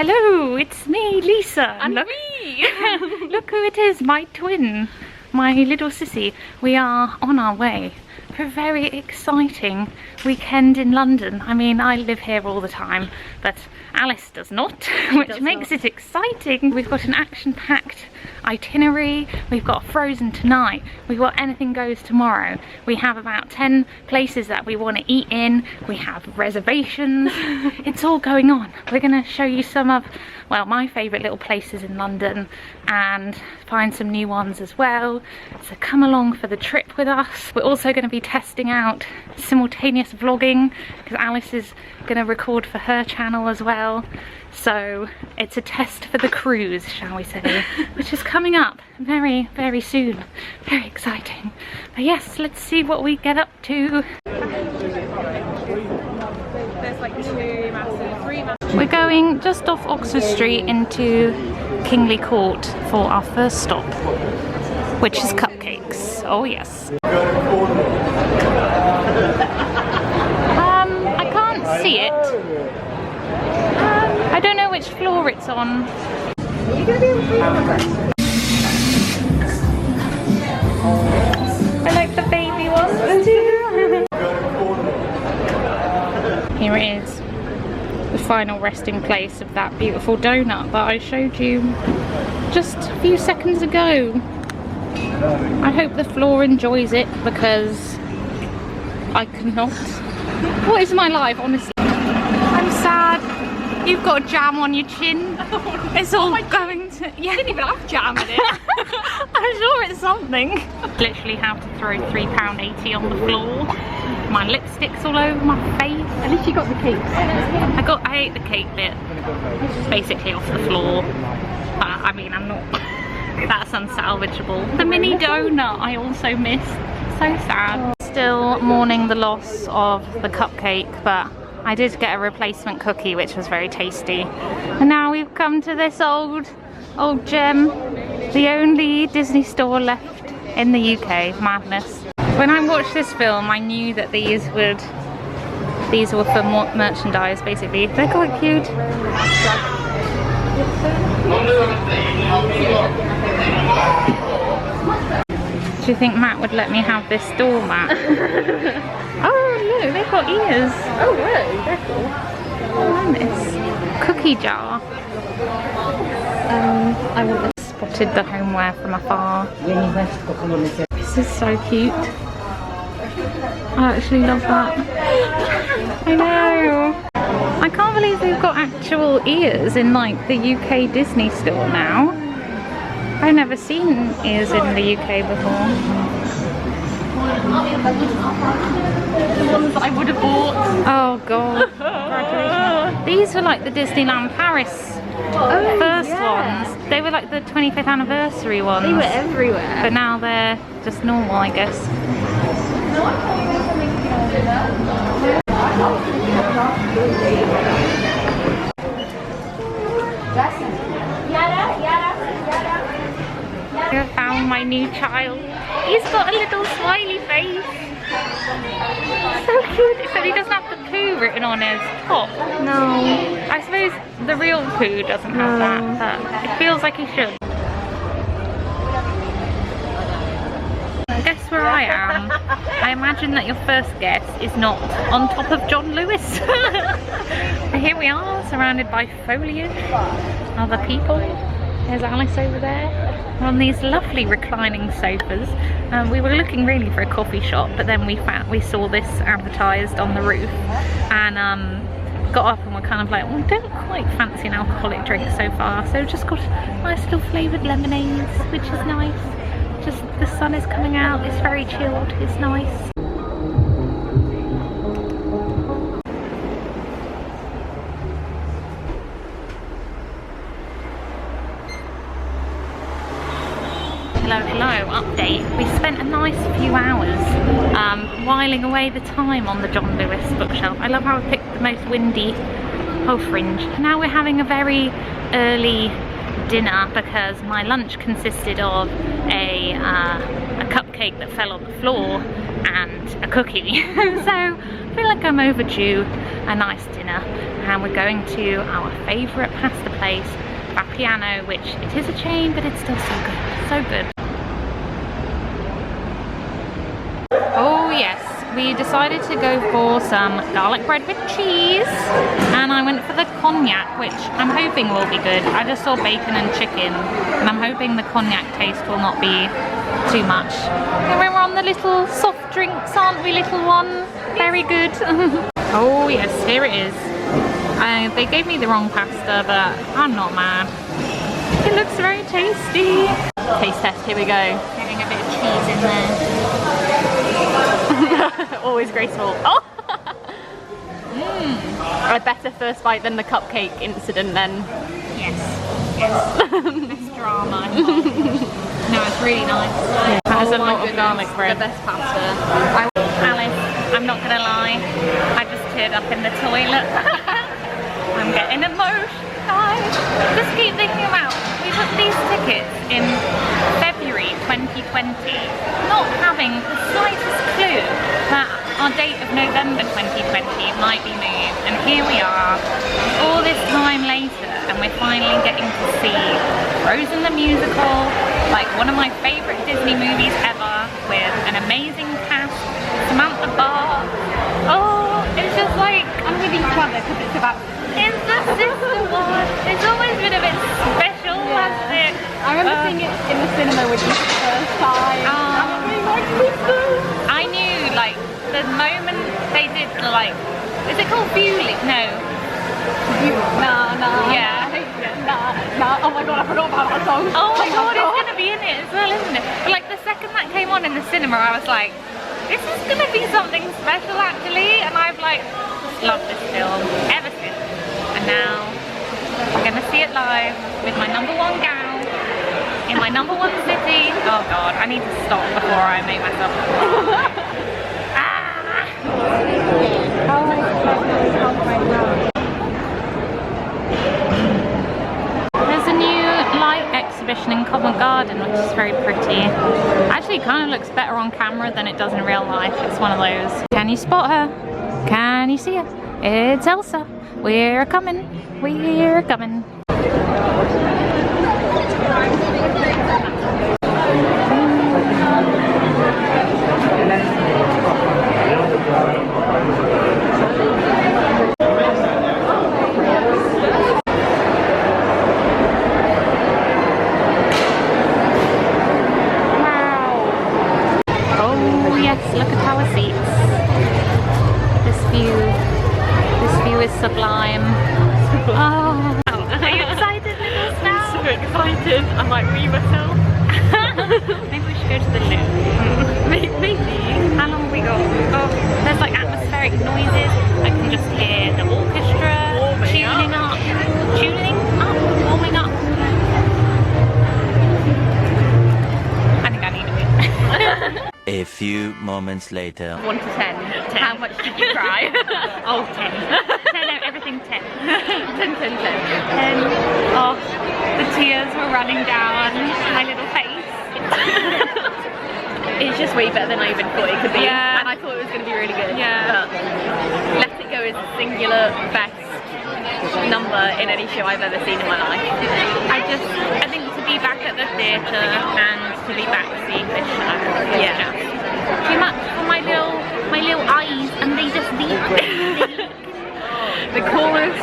Hello, it's me, Lisa. And look, me! Look who it is, my twin, my little sissy. We are on our way for a very exciting weekend in London. I mean, I live here all the time, but Alice does not, which makes it exciting. We've got an action-packed itinerary. We've got Frozen tonight. We've got Anything Goes tomorrow. We have about 10 places that we want to eat in. We have reservations. It's all going on. We're going to show you some of, well, my favourite little places in London and find some new ones as well. So come along for the trip with us. We're also going to be testing out simultaneous vlogging because Alice is going to record for her channel as well. So it's a test for the cruise, shall we say, which is coming up very, very soon. Very exciting. But yes, let's see what we get up to. There's like three massive. We're going just off Oxford Street into Kingly Court for our first stop, which is Cupcakes. Oh yes. I can't see it. I don't know which floor it's on. I like the baby ones too. Here it is, the final resting place of that beautiful donut that I showed you just a few seconds ago. I hope the floor enjoys it because I cannot. What is my life, honestly? I'm sad. You've got jam on your chin. It's all going to... Yeah. I didn't even have jam in it. I'm sure it's something. Literally have to throw £3.80 on the floor. My lipstick's all over my face. At least you got the cake. I ate the cake bit. It's basically off the floor. But I mean, I'm not... That's unsalvageable. The mini donut I also missed. So sad. Still mourning the loss of the cupcake, but I did get a replacement cookie which was very tasty. And now we've come to this old gem, the only Disney store left in the UK. Madness. When I watched this film I knew that these were for merchandise basically. They're quite cute. Do you think Matt would let me have this doormat? Oh look, they've got ears. Oh really? They're cool. Oh, nice. Cookie jar. I want this. Spotted the homeware from afar. This is so cute. I actually love that. I know. I can't believe they've got actual ears in like the UK Disney store now. I've never seen ears in the UK before. The ones that I would have bought. Oh god. These were like the Disneyland Paris first ones. They were like the 25th anniversary ones. They were everywhere. But now they're just normal, I guess. I found my new child. He's got a little smiley face. So cute, except he doesn't have the poo written on his top. No. I suppose the real poo doesn't have that, but it feels like he should. Guess where I am? I imagine that your first guess is not on top of John Lewis. But here we are, surrounded by foliage, other people. There's Alice over there. We're on these lovely reclining sofas. We were looking really for a coffee shop, but then we saw this advertised on the roof and got up and we're kind of like, well, we don't quite fancy an alcoholic drink so far, so just got nice little flavoured lemonades, which is nice. Just the sun is coming out, it's very chilled, it's nice. Hello, update. We spent a nice few hours whiling away the time on the John Lewis bookshelf. I love how I picked the most windy fringe. Now we're having a very early dinner because my lunch consisted of a cupcake that fell on the floor and a cookie. So I feel like I'm overdue a nice dinner, and we're going to our favourite pasta place, Vapiano, which it is a chain, but it's still so good, so good. Oh yes, we decided to go for some garlic bread with cheese, and I went for the cognac, which I'm hoping will be good. I just saw bacon and chicken, and I'm hoping the cognac taste will not be too much. And we're on the little soft drinks, aren't we, little one? Very good. Oh yes, here it is. They gave me the wrong pasta, but I'm not mad. It looks very tasty. Taste test, here we go. Getting a bit of cheese in there. Always graceful. Oh! A better first bite than the cupcake incident then. Yes, yes. This drama. No, it's really nice. There's a lot of garlic bread. The best pasta. Alice, I'm not gonna lie, I just teared up in the toilet. I'm getting emotional. Just keep thinking about, we booked these tickets in February 2020, not having the slightest clue that our date of November 2020 might be moved, and here we are, all this time later, and we're finally getting to see Frozen the musical, like one of my favourite Disney movies ever, with an amazing cast, Samantha Barr. Oh, it's just like, I'm with each other because it's about, it's the sister one. It's always been a bit special, hasn't it? I remember seeing it in the cinema with you for the first time. I knew, like, the moment they did, like, is it called Bewley? No. Yeah. Oh my god, I forgot about that song. Oh my god, it's gonna be in it as well, isn't it? But like the second that came on in the cinema, I was like, this is gonna be something special actually, and I've like loved this film ever since. And now I'm gonna see it live with my #1 gal in my #1 city. Oh god, I need to stop before I make myself There's a new light exhibition in Covent Garden, which is very pretty. Actually, it kind of looks better on camera than it does in real life. It's one of those. Can you spot her? Can you see her? It's Elsa. We're coming. We're coming. Sublime. Oh, are you excited, little Snow? I'm so excited. I might wee myself. Maybe we should go to the loo. Maybe. How long have we got? Oh, there's like atmospheric noises. I can just hear the orchestra tuning up, warming up. I think I need a bit. A few moments later. 1 to 10. How much did you cry? Oh, 10. No, everything 10. 10, 10, 10. Oh, the tears were running down my little face. It's just way better than I even thought it could be. Yeah. And I thought it was going to be really good. Yeah. But Let It Go is the singular best number in any show I've ever seen in my life. I think to be back at the theatre and to be back to see this show is just too much for my little eyes, and they just leave. The chorus,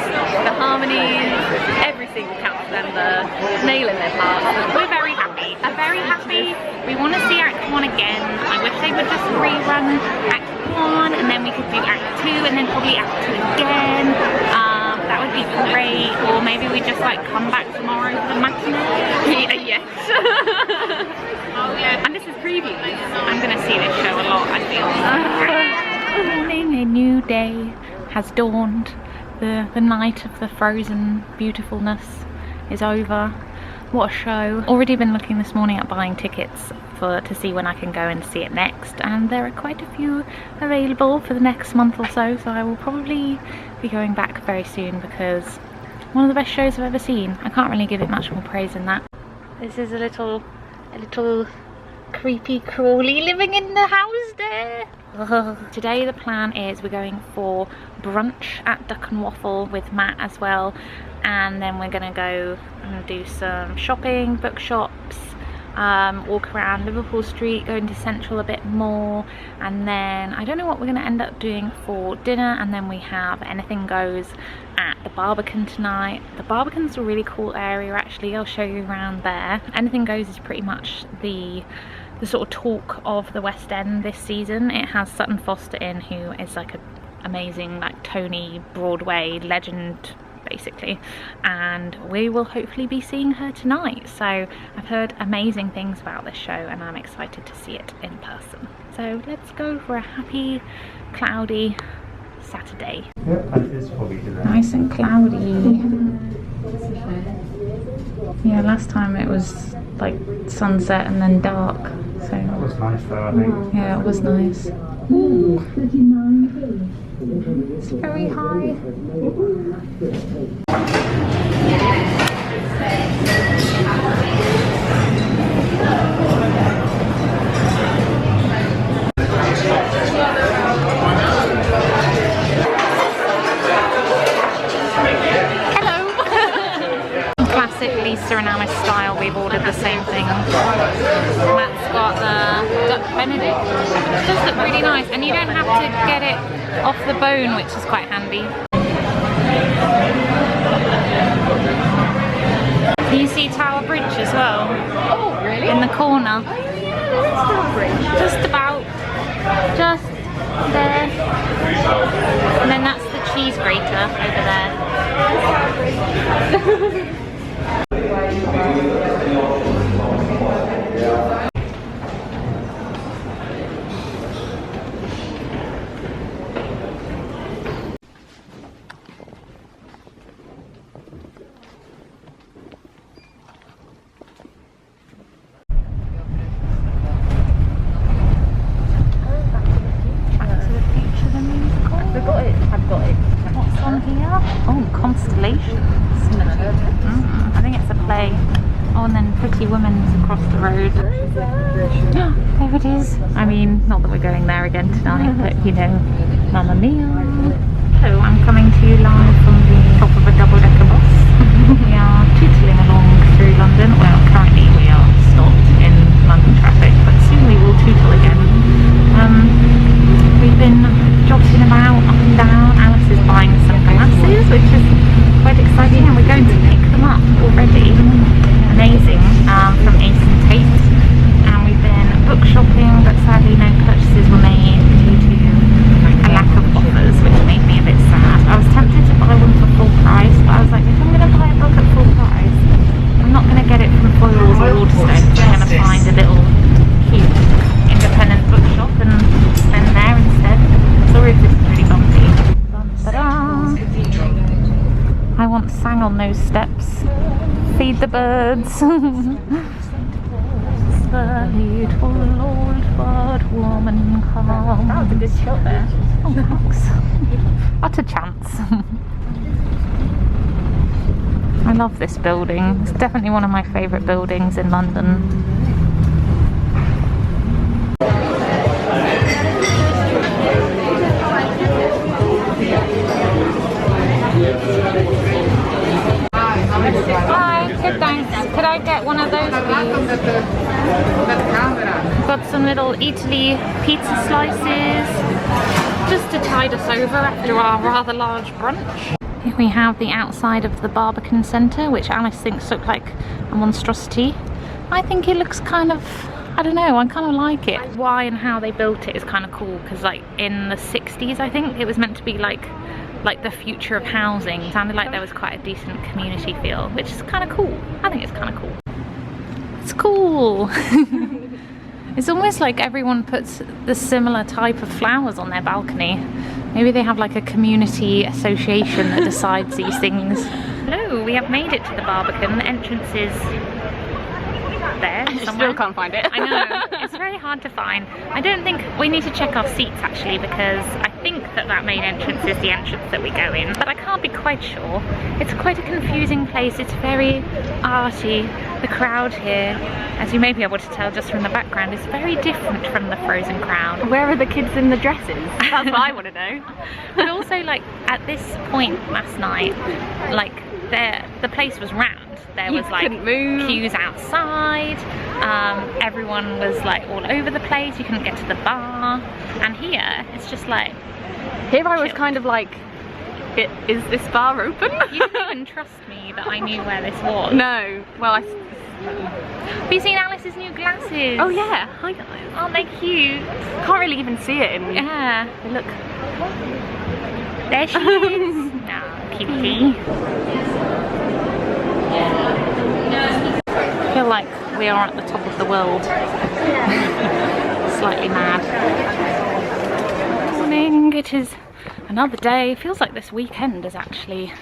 the harmonies, every single cast member nailing their parts. We're very happy. I'm very happy. We want to see Act 1 again. I wish they would just rerun Act 1 and then we could do Act 2 and then probably Act 2 again. That would be great. Or maybe we just like come back tomorrow for the matinee. Yes. Oh yeah. And this is previews. I'm going to see this show a lot, I feel. Morning, a new day has dawned. The night of the frozen beautifulness is over. What a show. Already been looking this morning at buying tickets to see when I can go and see it next, and there are quite a few available for the next month or so, so I will probably be going back very soon because one of the best shows I've ever seen. I can't really give it much more praise than that. This is a little creepy crawly living in the house there. Today the plan is we're going for brunch at Duck and Waffle with Matt as well, and then we're gonna go and do some shopping, Bookshops, walk around Liverpool Street, go into Central a bit more, and then I don't know what we're gonna end up doing for dinner, and then we have Anything Goes at the Barbican tonight. The Barbican's a really cool area actually, I'll show you around there. Anything Goes is pretty much the sort of talk of the West End this season. It has Sutton Foster in, who is like an amazing like Tony Broadway legend basically, and we will hopefully be seeing her tonight. So I've heard amazing things about this show and I'm excited to see it in person. So let's go for a happy cloudy Saturday. Yep, and it is foggy today. Nice and cloudy. Yeah, last time it was like sunset and then dark, so That was nice though, I think. yeah, it was nice. Ooh. It's very high. Classic Lisa and Alice style, we've ordered the same thing. Matt's got the Duck Benedict. It does look really nice, and you don't have to get it off the bone, which is quite handy. Can you see Tower Bridge as well? Oh, really? In the corner. Just about. Just there. And then that's the cheese grater over there. Women's across the road. There it is. I mean, not that we're going there again tonight, but you know, Mamma Mia. So I'm coming to you live from the top of a double-decker bus. We are tootling along through London. Well, currently we are stopped in London traffic, but soon we will tootle again. We've been jotting about up and down. Alice is buying some glasses, which is quite exciting, and we're going to pick them up already. Amazing, from Tate, and we've been book shopping, but sadly no purchases were made due to a lack of offers, which made me a bit sad. I was tempted to buy one for full price, but I was like, if I'm going to buy a book at full price, I'm not going to get it from Foyles or Waterstones. I'm going to find a little cute independent bookshop and spend there instead. Sorry if this is really bumpy. I want sang on those steps. Feed the birds. The little old bird woman comes. That was a good shot there. Oh, thanks. What a chance. I love this building. It's definitely one of my favourite buildings in London. Hi, good thanks. Could I get one of those please? Got some little Eataly pizza slices just to tide us over after our rather large brunch. Here we have the outside of the Barbican Centre, which Alice thinks looked like a monstrosity. I think it looks kind of, I don't know, I kind of like it. Why and how they built it is kind of cool, because like in the 60s I think it was meant to be like the future of housing. It sounded like there was quite a decent community feel, which is kind of cool. I think it's kind of cool. It's cool. It's almost like everyone puts the similar type of flowers on their balcony. Maybe they have like a community association that decides these things. Hello, we have made it to the Barbican. The entrance is there somewhere. Still can't find it. I know, it's very hard to find. I don't think we need to check our seats actually, because I think that main entrance is the entrance that we go in, but I can't be quite sure. It's quite a confusing place. It's very arty, The crowd here, as you may be able to tell just from the background, is very different from the Frozen crowd. Where are the kids in the dresses? That's what I want to know. But also, like, at this point last night, like, the place was rammed. There was like queues outside, everyone was like all over the place, you couldn't get to the bar, and here it's just like... Here I was kind of like, is this bar open? You didn't even trust me that I knew where this was. No, well Have you seen Alice's new glasses? Oh yeah, hi guys. Aren't they cute? Can't really even see it in... Yeah. Look. There she is. Oh, cutie. I feel like we are at the top of the world. Slightly mad. Morning, it is another day. Feels like this weekend has actually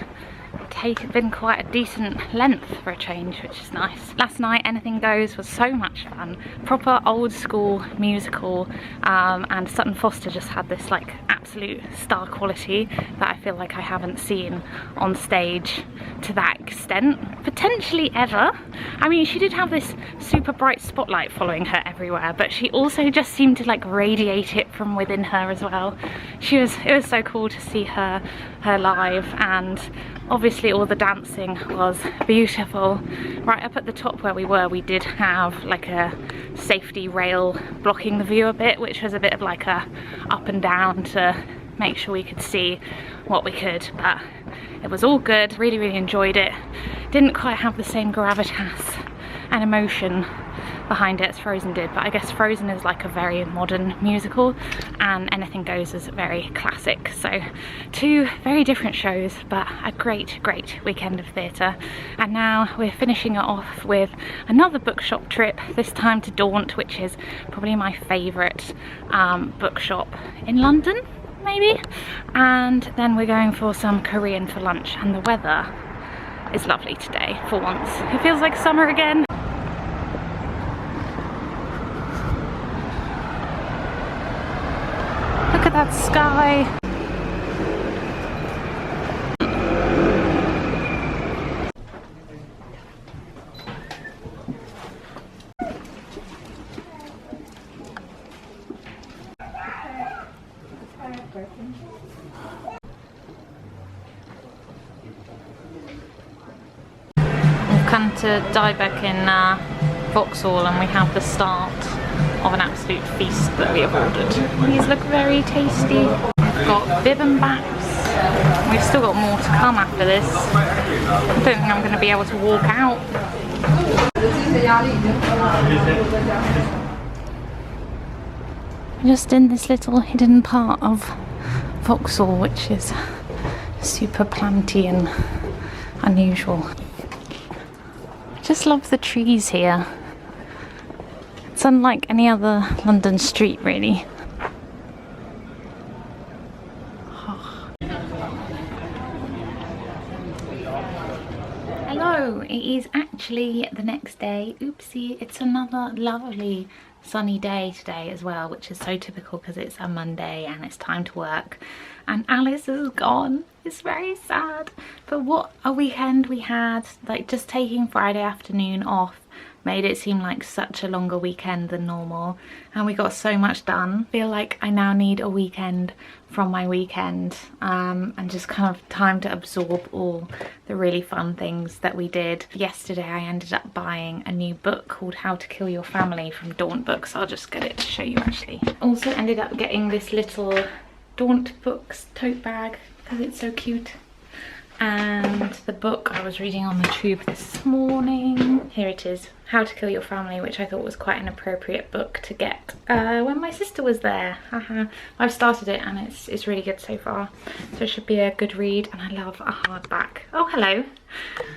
been quite a decent length for a change, which is nice. Last night, Anything Goes was so much fun. Proper old school musical, and Sutton Foster just had this like absolute star quality that I feel like I haven't seen on stage to that extent, potentially ever. I mean, she did have this super bright spotlight following her everywhere, but she also just seemed to like radiate it from within her as well. It was so cool to see her live, and obviously all the dancing was beautiful. Right up at the top where we were, we did have like a safety rail blocking the view a bit, which was a bit of like a up and down to make sure we could see what we could, but it was all good. Really, really enjoyed it. Didn't quite have the same gravitas and emotion behind it as Frozen did, but I guess Frozen is like a very modern musical and Anything Goes is very classic. So two very different shows, but a great weekend of theatre. And now we're finishing it off with another bookshop trip, this time to Daunt, which is probably my favourite bookshop in London, maybe. And then we're going for some Korean for lunch, and the weather is lovely today for once. It feels like summer again. Look at that sky. We've come to Daebek in Vauxhall, and we have the start of an absolute feast that we have ordered. These look very tasty. We've got bibimbaps. We've still got more to come after this. I don't think I'm going to be able to walk out. Just in this little hidden part of Vauxhall, which is super planty and unusual. Just love the trees here. It's unlike any other London street, really. Hello, it is actually the next day. Oopsie, it's another lovely sunny day today as well, which is so typical because it's a Monday and it's time to work. And Alice is gone. It's very sad. But what a weekend we had. Like, just taking Friday afternoon off made it seem like such a longer weekend than normal, and we got so much done. I feel like I now need a weekend from my weekend, and just kind of time to absorb all the really fun things that we did. Yesterday I ended up buying a new book called How to Kill Your Family from Daunt Books. I'll just get it to show you actually. Also ended up getting this little Daunt Books tote bag because it's so cute. And the book I was reading on the tube this morning. Here it is, How to Kill Your Family, which I thought was quite an appropriate book to get when my sister was there. I've started it and it's really good so far. So it should be a good read, and I love a hardback. Oh, hello.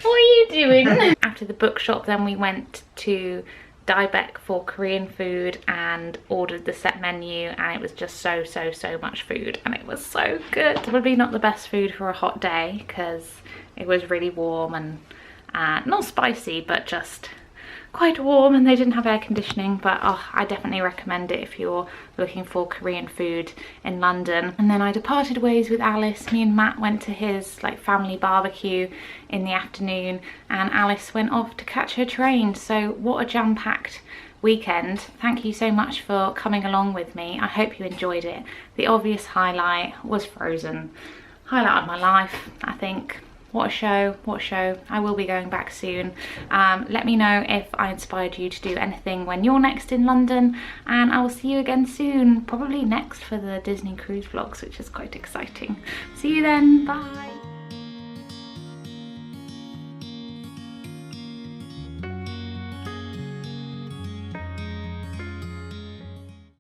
What are you doing? After the bookshop then we went to Daebek for Korean food and ordered the set menu, and it was just so much food, and it was so good. Probably not the best food for a hot day because it was really warm and not spicy, but just quite warm and they didn't have air conditioning, but I definitely recommend it if you're looking for Korean food in London. And then I departed ways with Alice. Me and Matt went to his like family barbecue in the afternoon, and Alice went off to catch her train. So what a jam-packed weekend. Thank you so much for coming along with me. I hope you enjoyed it. The obvious highlight was Frozen. Highlight of my life, I think. What a show, what a show. I will be going back soon. Let me know if I inspired you to do anything when you're next in London, and I will see you again soon, probably next for the Disney cruise vlogs, which is quite exciting. See you then, bye.